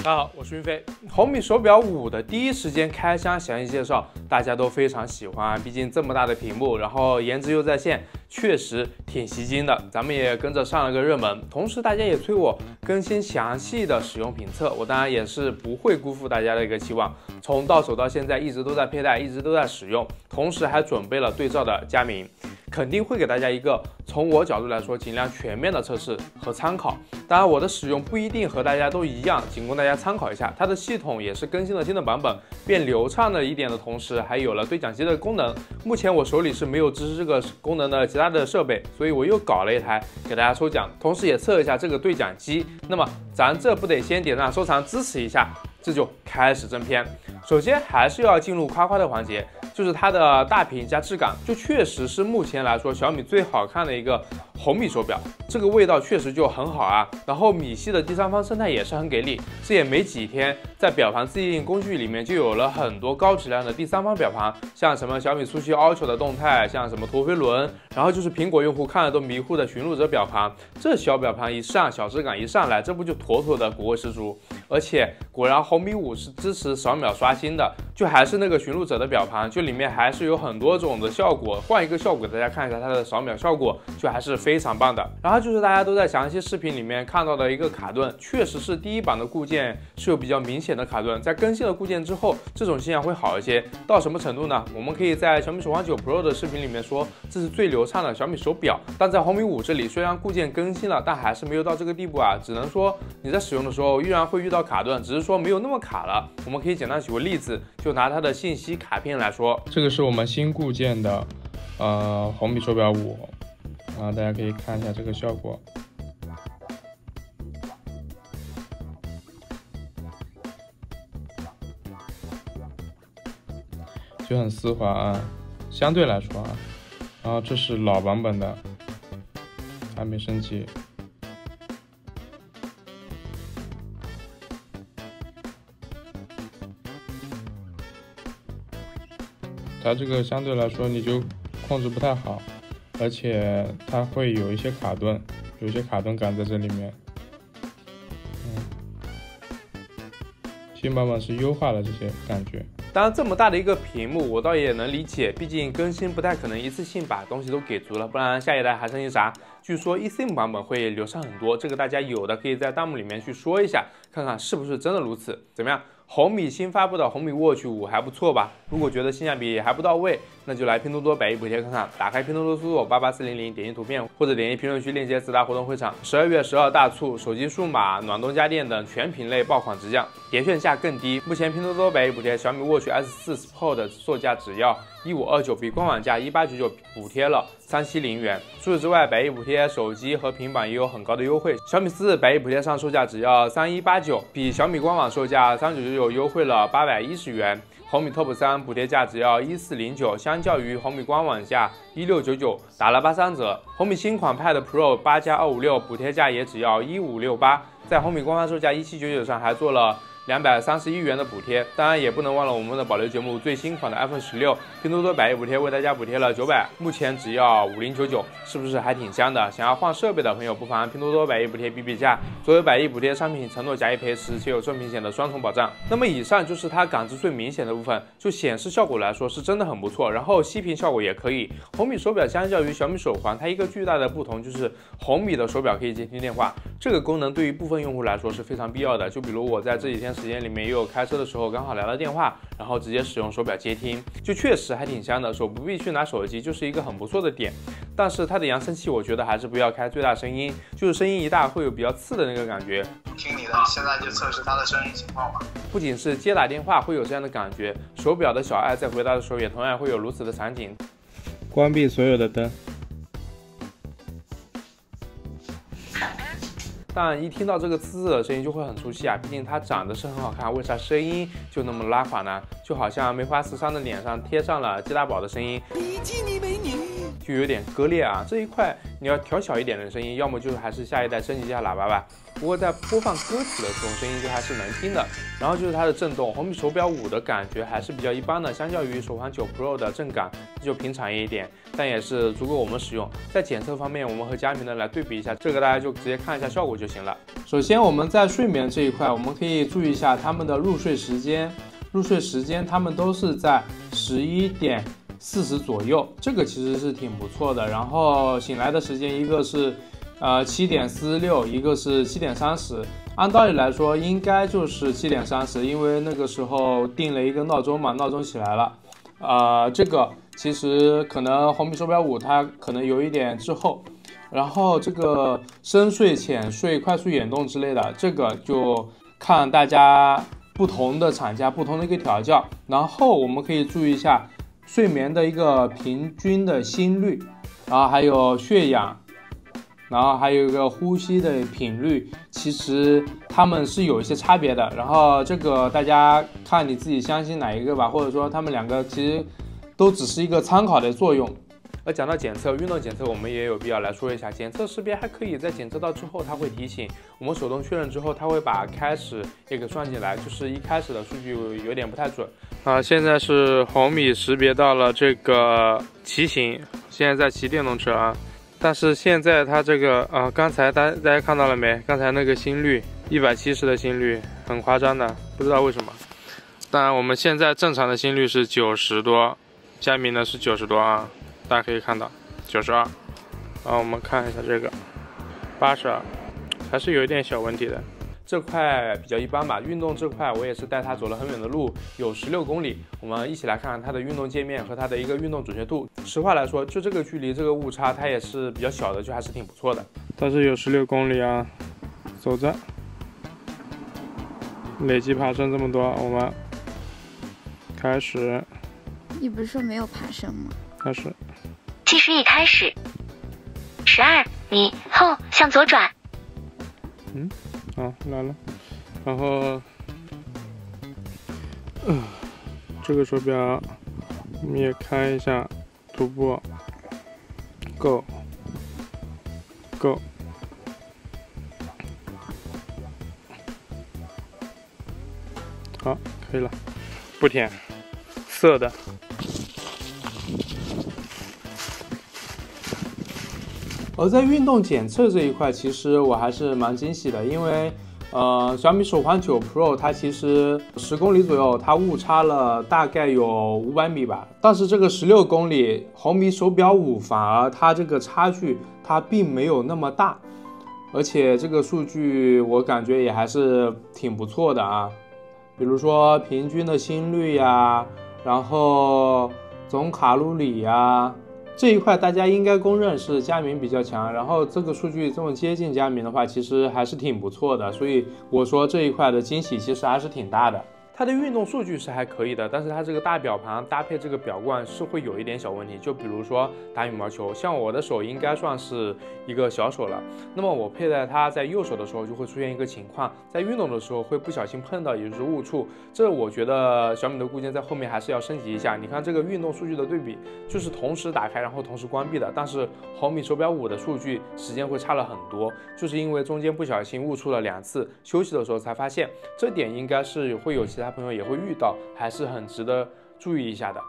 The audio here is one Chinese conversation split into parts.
大家好，我是云飞。红米手表5的第一时间开箱详细介绍，大家都非常喜欢，毕竟这么大的屏幕，然后颜值又在线，确实挺吸睛的。咱们也跟着上了个热门，同时大家也催我更新详细的使用评测，我当然也是不会辜负大家的一个期望。从到手到现在一直都在佩戴，一直都在使用，同时还准备了对照的佳明。肯定会给大家一个从我角度来说尽量全面的测试和参考。当然，我的使用不一定和大家都一样，仅供大家参考一下。它的系统也是更新了新的版本，变流畅了一点的同时，还有了对讲机的功能。目前我手里是没有支持这个功能的其他的设备，所以我又搞了一台给大家抽奖，同时也测一下这个对讲机。那么咱这不得先点赞收藏支持一下？这就开始正片。首先还是要进入夸夸的环节，就是它的大屏加质感，就确实是目前来说小米最好看的一个红米手表，这个味道确实就很好啊。然后米系的第三方生态也是很给力，这也没几天，在表盘自定义工具里面就有了很多高质量的第三方表盘，像什么小米速七 Ultra 的动态，像什么陀飞轮，然后就是苹果用户看了都迷糊的寻路者表盘，这小表盘一上，小质感一上来，这不就妥妥的国味十足。而且果然红米5是支持扫秒刷新的，就还是那个寻路者的表盘，就里面还是有很多种的效果，换一个效果大家看一下它的扫秒效果，就还是非常棒的。然后就是大家都在详细视频里面看到的一个卡顿，确实是第一版的固件是有比较明显的卡顿，在更新了固件之后，这种现象会好一些。到什么程度呢？我们可以在小米手环9 Pro 的视频里面说，这是最流畅的小米手表，但在红米5这里，虽然固件更新了，但还是没有到这个地步啊，只能说你在使用的时候依然会遇到卡顿，只是说没有那么卡了。我们可以简单举个例子，就拿它的信息卡片来说，这个是我们新固件的红米手表5，然后大家可以看一下这个效果。就很丝滑啊，相对来说啊。然后这是老版本的，还没升级。它这个相对来说你就控制不太好，而且它会有一些卡顿，有一些卡顿感在这里面。新版本是优化了这些感觉。当然，这么大的一个屏幕，我倒也能理解，毕竟更新不太可能一次性把东西都给足了，不然下一代还剩一啥？据说 eSIM 版本会流畅很多，这个大家有的可以在弹幕里面去说一下，看看是不是真的如此。怎么样？红米新发布的红米 Watch 5还不错吧？如果觉得性价比还不到位，那就来拼多多百亿补贴看看。打开拼多多搜索88400，点击图片或者点击评论区链接4大活动会场。12月12大促，手机数码、暖冬家电等全品类爆款直降，点选价更低。目前拼多多百亿补贴小米 Watch S4 Sport 的售价只要1529，比官网价1899补贴了370元。除此之外，百亿补贴手机和平板也有很高的优惠。小米4百亿补贴上售价只要3189，比小米官网售价3999优惠了810元。红米 Top 3补贴价只要1409，相较于红米官网价1699，打了83折。红米新款 Pad Pro 8+256补贴价也只要1568，在红米官方售价1799上还做了231元的补贴。当然也不能忘了我们的保留节目最新款的 iPhone 16，拼多多百亿补贴为大家补贴了900，目前只要5099，是不是还挺香的？想要换设备的朋友不妨按拼多多百亿补贴比比价。作为百亿补贴商品，承诺假一赔10，且有正品险的双重保障。那么以上就是它感知最明显的部分，就显示效果来说是真的很不错，然后息屏效果也可以。红米手表相较于小米手环，它一个巨大的不同就是红米的手表可以接听电话，这个功能对于部分用户来说是非常必要的。就比如我在这几天时间里面也有开车的时候刚好聊了电话，然后直接使用手表接听，就确实还挺香的，手不必去拿手机，就是一个很不错的点。但是它的扬声器我觉得还是不要开最大声音，就是声音一大会有比较刺的那个感觉。听你的，现在就测试它的声音情况吧。不仅是接打电话会有这样的感觉，手表的小爱在回答的时候也同样会有如此的场景。关闭所有的灯。但一听到这个刺刺的声音就会很出戏啊，毕竟它长得是很好看，为啥声音就那么拉垮呢？就好像梅花13的脸上贴上了鸡大宝的声音。你记你没你。就有点割裂啊。这一块你要调小一点的声音，要么就是还是下一代升级一下喇叭吧。不过在播放歌曲的时候，声音就还是能听的。然后就是它的震动，红米手表5的感觉还是比较一般的，相较于手环9 Pro 的震感就平常一点，但也是足够我们使用。在检测方面，我们和佳明的来对比一下，这个大家就直接看一下效果就行了。首先我们在睡眠这一块，我们可以注意一下他们的入睡时间。入睡时间他们都是在11点40左右，这个其实是挺不错的。然后醒来的时间一个是7点46，一个是7点30。按道理来说应该就是7点30，因为那个时候定了一个闹钟嘛，闹钟起来了。这个其实可能红米手表5它可能有一点滞后。然后这个深睡、浅睡、快速眼动之类的，这个就看大家不同的厂家不同的一个调教。然后我们可以注意一下睡眠的一个平均的心率，然后还有血氧，然后还有一个呼吸的频率，其实它们是有一些差别的。然后这个大家看你自己相信哪一个吧，或者说他们两个其实都只是一个参考的作用。而讲到检测，运动检测我们也有必要来说一下。检测识别还可以，在检测到之后，它会提醒我们手动确认之后，它会把开始也给算进来，就是一开始的数据有点不太准。现在是红米识别到了这个骑行，现在在骑电动车啊。但是现在它这个刚才大家看到了没？刚才那个心率170的心率很夸张的，不知道为什么。当然我们现在正常的心率是90多，佳明呢是90多啊。大家可以看到92，然后我们看一下这个82，还是有一点小问题的。这块比较一般吧。运动这块我也是带它走了很远的路，有16公里。我们一起来看看它的运动界面和它的一个运动准确度。实话来说，就这个距离这个误差它也是比较小的，就还是挺不错的。但是有16公里啊，走着，累计爬升这么多，我们开始。你不是说没有爬升吗？开始。计时已开始。12米后向左转。来了。然后，这个手表我们也开一下徒步。Go。好，可以了。不甜，色的。而在运动检测这一块，其实我还是蛮惊喜的，因为小米手环9 Pro 它其实10公里左右，它误差了大概有500米吧。但是这个16公里，红米手表5反而它这个差距它并没有那么大，而且这个数据我感觉也还是挺不错的啊。比如说平均的心率呀，然后总卡路里呀。这一块大家应该公认是佳明比较强，然后这个数据这么接近佳明的话，其实还是挺不错的，所以我说这一块的惊喜其实还是挺大的。它的运动数据是还可以的，但是它这个大表盘搭配这个表冠是会有一点小问题，就比如说打羽毛球，像我的手应该算是一个小手了，那么我佩戴它在右手的时候就会出现一个情况，在运动的时候会不小心碰到，也就是误触，这我觉得小米的固件在后面还是要升级一下。你看这个运动数据的对比，就是同时打开然后同时关闭的，但是红米手表5的数据时间会差了很多，就是因为中间不小心误触了2次，休息的时候才发现，这点应该是会有其他朋友也会遇到，还是很值得注意一下的。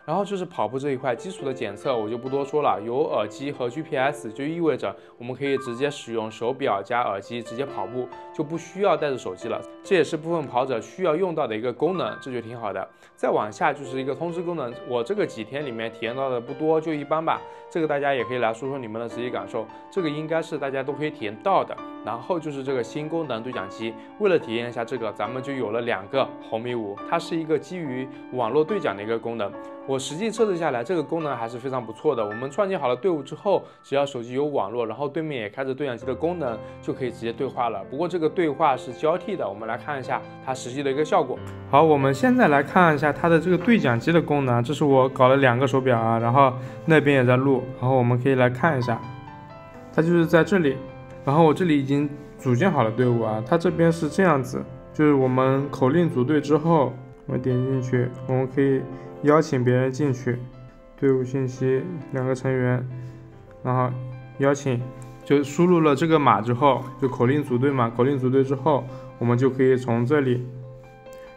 然后就是跑步这一块基础的检测我就不多说了，有耳机和 GPS 就意味着我们可以直接使用手表加耳机直接跑步，就不需要带着手机了，这也是部分跑者需要用到的一个功能，这就挺好的。再往下就是一个通知功能，我这个几天里面体验到的不多，就一般吧，这个大家也可以来说说你们的实际感受，这个应该是大家都可以体验到的。然后就是这个新功能对讲机，为了体验一下这个，咱们就有了2个红米5，它是一个基于网络对讲的一个功能。我实际测试下来，这个功能还是非常不错的。我们创建好了队伍之后，只要手机有网络，然后对面也开着对讲机的功能，就可以直接对话了。不过这个对话是交替的，我们来看一下它实际的一个效果。好，我们现在来看一下它的这个对讲机的功能。这是我搞了2个手表啊，然后那边也在录，然后我们可以来看一下，它就是在这里。然后我这里已经组建好了队伍啊，它这边是这样子，就是我们口令组队之后，我们点进去，我们可以邀请别人进去，队伍信息2个成员，然后邀请，就输入了这个码之后，就口令组队嘛，口令组队之后，我们就可以从这里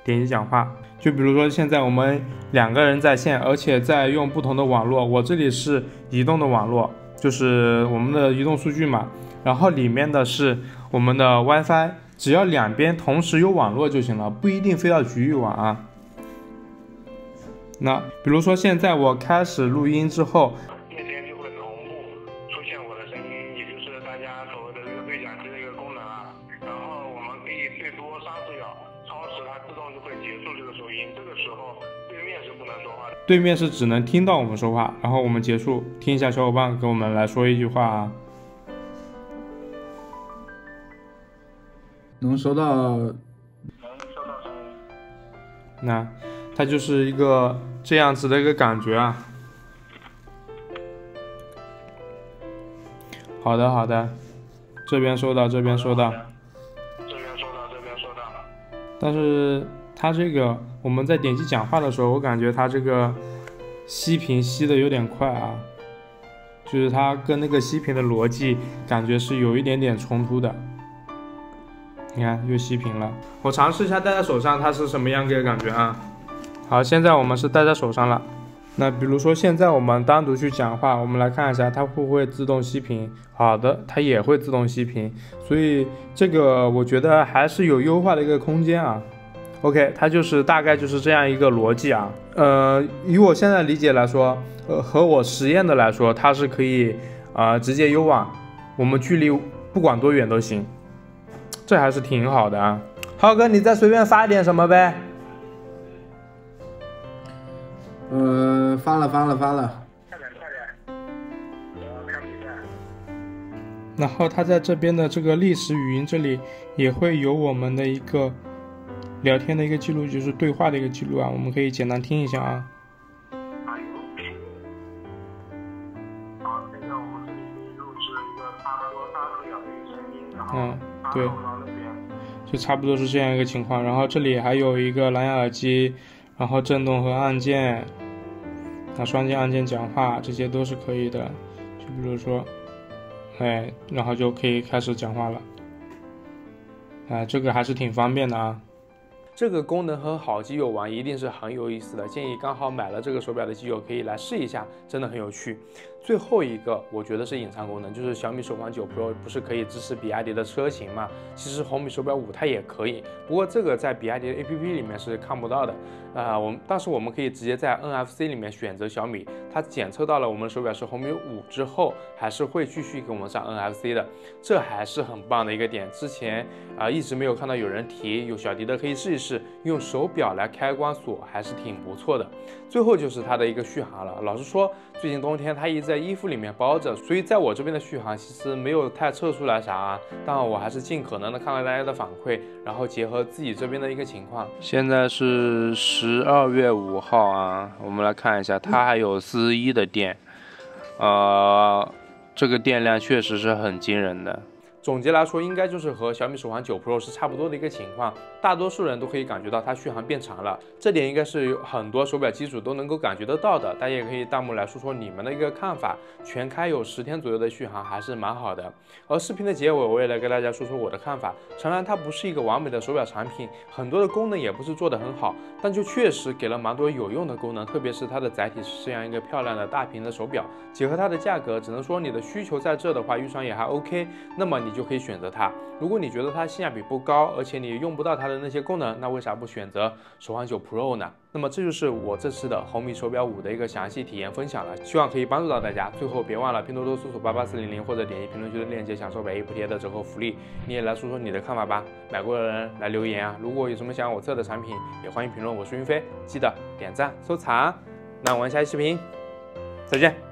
点击讲话。就比如说现在我们2个人在线，而且在用不同的网络，我这里是移动的网络，就是我们的移动数据嘛，然后里面的是我们的 WiFi， 只要两边同时有网络就行了，不一定非要局域网啊。那比如说现在我开始录音之后，那边就会同步出现我的声音，也就是大家所谓的这个对讲机的一个功能啊。然后我们可以最多30秒，超时它自动就会结束这个收音。这个时候对面是不能说话的，对面是只能听到我们说话，然后我们结束，听一下小伙伴给我们来说一句话啊。能收到声音。那它就是一个这样子的一个感觉啊。好的好的，这边收到，这边收到，这边收到，这边收到。但是它这个我们在点击讲话的时候，我感觉它这个息屏息的有点快啊，就是它跟那个息屏的逻辑感觉是有一点点冲突的。你看又息屏了，我尝试一下戴在手上它是什么样的感觉啊。好，现在我们是戴在手上了。那比如说现在我们单独去讲话，我们来看一下它会不会自动息屏。好的，它也会自动息屏，所以这个我觉得还是有优化的一个空间啊。OK， 它就是大概就是这样一个逻辑啊。以我现在理解来说，和我实验的来说，它是可以直接优网，我们距离不管多远都行，这还是挺好的啊。浩哥，你再随便发点什么呗。发了。快点，我要看比赛。然后它在这边的这个历史语音这里也会有我们的一个聊天的一个记录，就是对话的一个记录啊，我们可以简单听一下啊。好，现在我们这里录制了一个差不多30秒的一个声音，然后对，到那边就差不多是这样一个情况。然后这里还有一个蓝牙耳机，然后震动和按键，双键按键讲话，这些都是可以的。就比如说，然后就可以开始讲话了。这个还是挺方便的啊。这个功能和好基友玩一定是很有意思的，建议刚好买了这个手表的基友可以来试一下，真的很有趣。最后一个我觉得是隐藏功能，就是小米手环9 Pro 不是可以支持比亚迪的车型嘛？其实红米手表5它也可以，不过这个在比亚迪的 APP 里面是看不到的。但是我们可以直接在 NFC 里面选择小米，它检测到了我们的手表是红米5之后，还是会继续给我们上 NFC 的，这还是很棒的一个点。之前一直没有看到有人提，有小迪的可以试一试，用手表来开关锁还是挺不错的。最后就是它的一个续航了，老实说，最近冬天它一直在衣服里面包着，所以在我这边的续航其实没有太测出来啥，但我还是尽可能的看了大家的反馈，然后结合自己这边的一个情况。现在是12月5号啊，我们来看一下，它还有41的电，这个电量确实是很惊人的。总结来说，应该就是和小米手环9 Pro 是差不多的一个情况，大多数人都可以感觉到它续航变长了，这点应该是有很多手表机主都能够感觉得到的。大家也可以弹幕来说说你们的一个看法，全开有10天左右的续航还是蛮好的。而视频的结尾，我也来跟大家说说我的看法。诚然，它不是一个完美的手表产品，很多的功能也不是做得很好，但就确实给了蛮多有用的功能，特别是它的载体是这样一个漂亮的大屏的手表，结合它的价格，只能说你的需求在这的话，预算也还 OK， 那么你就可以选择它。如果你觉得它性价比不高，而且你用不到它的那些功能，那为啥不选择手环9 Pro 呢？那么这就是我这次的红米手表5的一个详细体验分享了，希望可以帮助到大家。最后别忘了拼多多搜索88400或者点击评论区的链接享受100亿补贴的折扣福利。你也来说说你的看法吧，买过的人来留言啊！如果有什么想我测的产品，也欢迎评论。我是云飞，记得点赞收藏。那我们下期视频再见。